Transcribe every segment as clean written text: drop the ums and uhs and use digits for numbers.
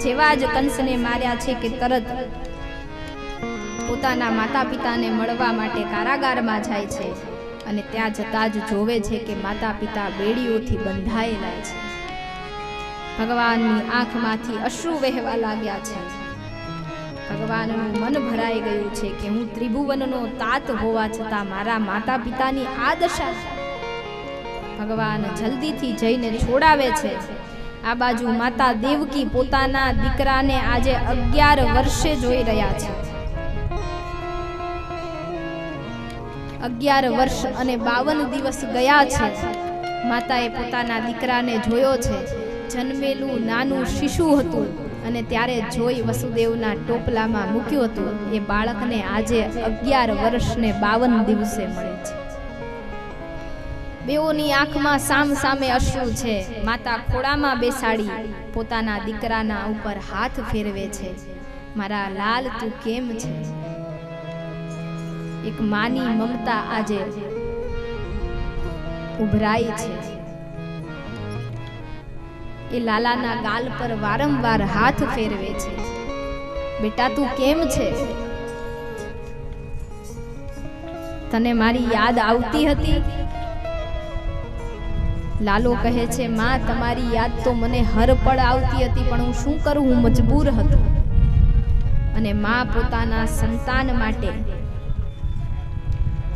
જેવા જ કંસને માર્યા છે કે તરત પોતાના માતા પિતાને મળવા માટે કારાગારમાં જાય છે અને ત્યાં જતા જ જોવે છે કે માતા પિતા બેડીઓથી બંધાયેલા છે. ભગવાનની આંખમાંથી અશ્રુ વહેવા લાગ્યા છે. ભગવાનનું મન ભરાઈ ગયું છે કે હું ત્રિભુવનનો તાત હોવા છતાં મારા માતા પિતાની આ દશા. ભગવાન જલ્દીથી જઈને છોડાવે છે. આ બાજુ માતા દેવકી પોતાના દીકરાને આજે 11 વર્ષે જોઈ રહ્યા છે. 11 વર્ષ અને 52 દિવસ ગયા છે. માતાએ પોતાના દીકરાને જોયો છે. જન્મેલું નાનું શિશુ હતું અને ત્યારે જોઈ વસુદેવના ટોપલામાં મૂક્યું હતું. એ બાળકને આજે 11 વર્ષ ને 52 દિવસે મળે છે. બેઓની આંખમાં સામ સામે અશ્રુ છે. માતા ખોળામાં બેસાડી પોતાના દીકરાના ઉપર હાથ ફેરવે છે. મારા લાલ તું કેમ છે? એક માની મમતા આજે ઉભરાઈ છે. એ લાલાના ગાલ પર વારંવાર હાથ ફેરવે છે. બેટા તું કેમ છે? તને મારી યાદ આવતી હતી? લાલો કહે છે માં તમારી યાદ તો મને હર પળ આવતી હતી, પણ હું શું કરું, હું મજબૂર હતો. અને માં પોતાના સંતાન માટે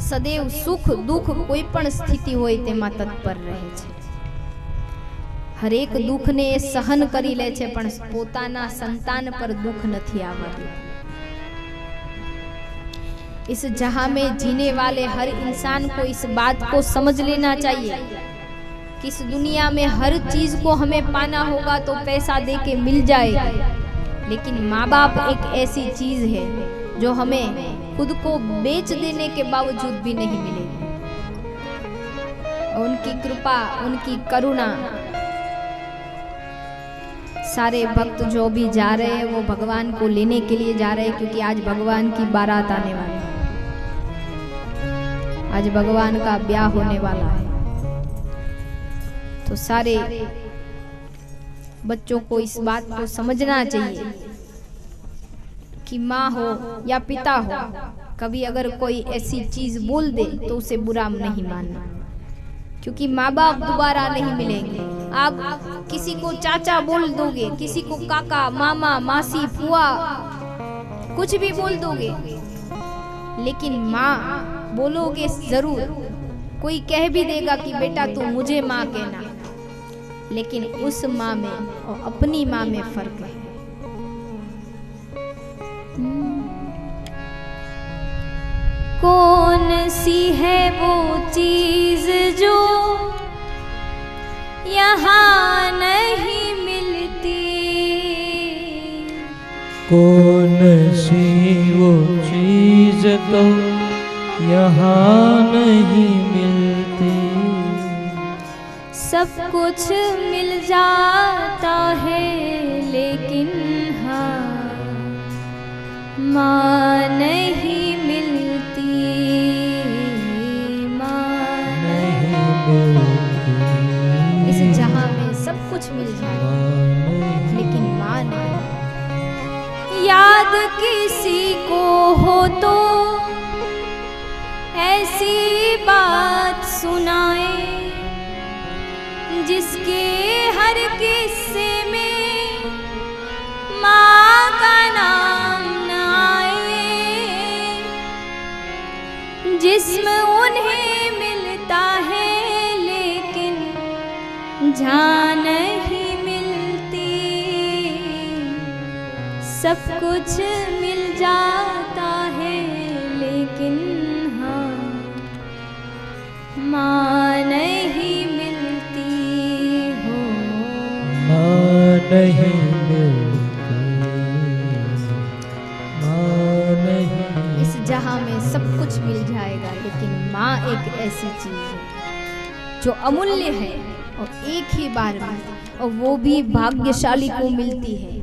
સદૈવ સુખ દુઃખ કોઈ પણ સ્થિતિ હોય તેમાં તત્પર રહે છે. હરેક દુઃખને એ સહન કરી લે છે, પણ પોતાના સંતાન પર દુઃખ નથી આવવા દેતા. इस जहां में जीने वाले हर इंसान को इस बात को समझ लेना चाहिए कि इस दुनिया में हर चीज को हमें पाना होगा तो पैसा दे के मिल जाएगा, लेकिन माँ बाप एक ऐसी चीज है जो हमें खुद को बेच देने के बावजूद भी नहीं मिलेगी. उनकी कृपा, उनकी करुणा, सारे भक्त जो भी जा रहे हैं वो भगवान को लेने के लिए जा रहे हैं, क्योंकि आज भगवान की बारात आने वाली है. आज भगवान का ब्याह होने वाला है. तो सारे बच्चों को इस बात को समझना चाहिए कि माँ हो या पिता हो, कभी अगर कोई ऐसी चीज बोल दे तो उसे बुरा नहीं मानना, क्योंकि माँ बाप दोबारा नहीं मिलेंगे. आप किसी को चाचा बोल दोगे, किसी को काका, मामा, मासी, फुआ, कुछ भी बोल दोगे, लेकिन माँ बोलोगे जरूर. कोई कह भी देगा कि बेटा तू मुझे माँ कहना, लेकिन उस माँ में और अपनी माँ में फर्क है. कौन सी है वो चीज जो यहाँ नहीं मिलती? कौन सी वो चीज तो यहाँ नहीं मिलती? सब कुछ मिल जाता है लेकिन हाँ माँ नहीं मिलती. माँ नहीं मिलती. इस जहां में सब कुछ मिल जाए लेकिन माँ नहीं. याद किसी को हो तो ऐसी बात सुनाए जिसके हर किस्से में माँ का नाम न आए. जिस्म उन्हें मिलता है लेकिन जान नहीं मिलती. सब कुछ मिल जाता है लेकिन हाँ माँ नहीं मिलती हो. माँ नहीं मिलती. माँ नहीं. इस जहां में सब कुछ मिल जाएगा, लेकिन माँ एक ऐसी चीज है जो अमूल्य है और एक ही बार में, और वो भी भाग्यशाली को मिलती है.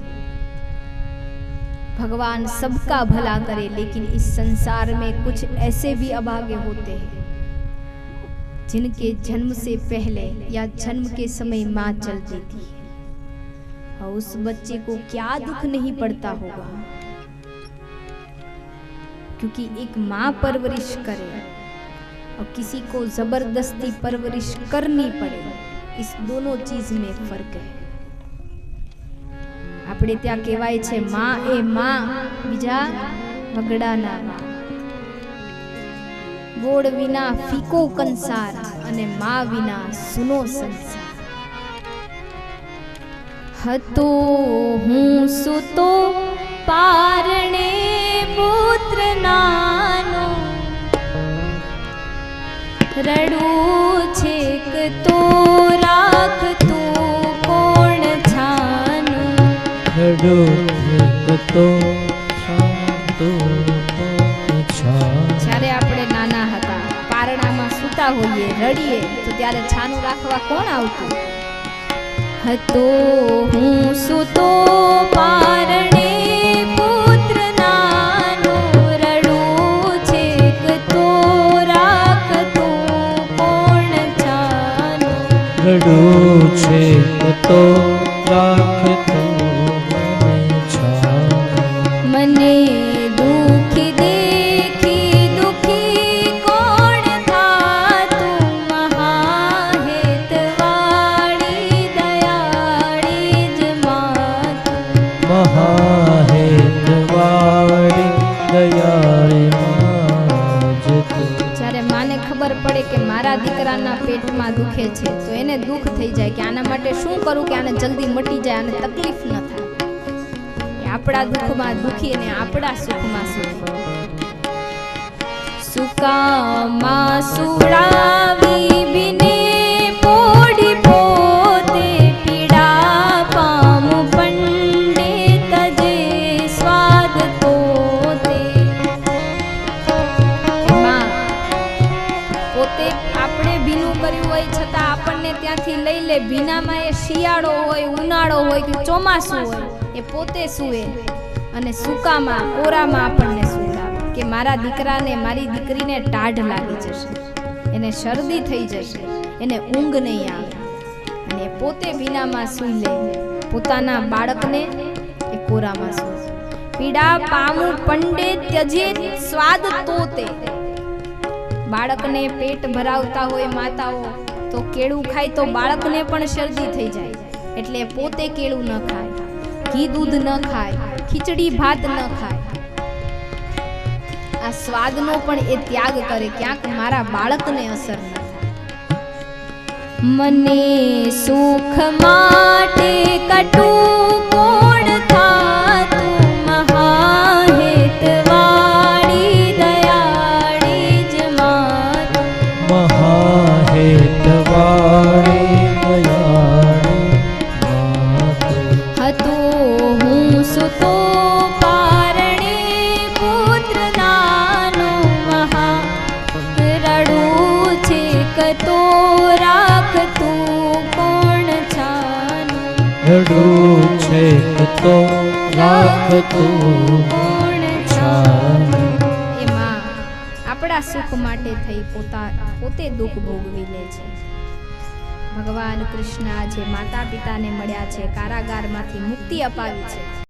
भगवान सबका भला करे, लेकिन इस संसार में कुछ ऐसे भी अभागे होते हैं जिनके जन्म से पहले या जन्म के समय माँ चल देती है. और उस बच्चे को क्या दुख नहीं पड़ता होगा, क्योंकि एक माँ परवरिश करे और किसी को जबरदस्ती परवरिश करनी पड़े, इस दोनों चीज में फर्क है। આપણે ત્યાં કહેવાય છે માં એ માં, બીજા વગડાના ગોળ વિના ફીકો કંસાર અને માં વિના સુનો સંસાર। હતો હું સુતો પારણે પુત્ર નાનો, રડું છેક તો રાખ તું કોણ છાનો। રડો તો શાંતો છા। જ્યારે આપણે નાના હતા પારણામાં સૂતા હોઈએ, રડીએ તો ત્યારે છાનું રાખવા કોણ આવતું? હતો હું સૂતો પારણે પુત્ર નાનો, રડું છેક તો રાખ તું કોણ છાનો। રડો છે તો રાખ તું મને દુખી દેખી દુખી કોણ થાતું, મહાહેતવાળી દયાળી જ માતું। મહાહેતવાળી દયાળી માત તું। જ્યારે માને ખબર પડે કે મારા દીકરાના પેટમાં દુખે છે તો એને દુઃખ થઈ જાય કે આના માટે શું કરું કે આને જલ્દી મટી જાય, આને તકલીફ ન થાય। આપણા દુઃખમાં દુખી અને આપણા સુખમાં સુખી। સુકામાં સુડાવી બિને પોડી પોતે, પીડા પામુ પંડિત જે સ્વાદ તોતે। પોતે આપણે ભીનું કર્યું હોય છતાં આપણને ત્યાંથી લઈ લે। ભીનામાં એ શિયાળો હોય, ઉનાળો હોય કે ચોમાસું હોય, એ પોતે સૂવે અને સૂકામાં કોરામાં આપણને સુવડાવે કે મારા દીકરાને મારી દીકરીને ટાઢ લાગી જશે, એને શરદી થઈ જશે, એને ઊંઘ નહીં આવે, અને એ પોતે ભીનામાં સૂઈ લે, પોતાના બાળકને એ કોરામાં સૂવે। પીડા પામુ પંડે ત્યજે સ્વાદ તોતે। બાળકને પેટ ભરાવતા હોય માતાઓ તો કેળું ખાય તો બાળકને પણ શરદી થઈ જાય, એટલે પોતે કેળું ન ખાય, ઘી दूध न खाय, खीचड़ी भात न खाय। आ स्वादनो पण ए त्याग करे, क्यांक मारा बाळकने असर न थाय। मने सुख माटे कटु कोण थातुं, महाहेतवाળી दयाળી ज मातुं। महाहेतवाળી दयाળી मातुं। હતો હું સુતો પારણે પુત્ર નાનો, મહા રડું છેક તો રાખ તું કોણ છાનો। રડું છેક તો રાખ તું કોણ છાનો। એ માં આપણા સુખ માટે થઈ પોતે દુઃખ ભોગવી લે છે। ભગવાન કૃષ્ણ આજે માતા પિતાને મળ્યા છે, કારાગારમાંથી મુક્તિ અપાવી છે।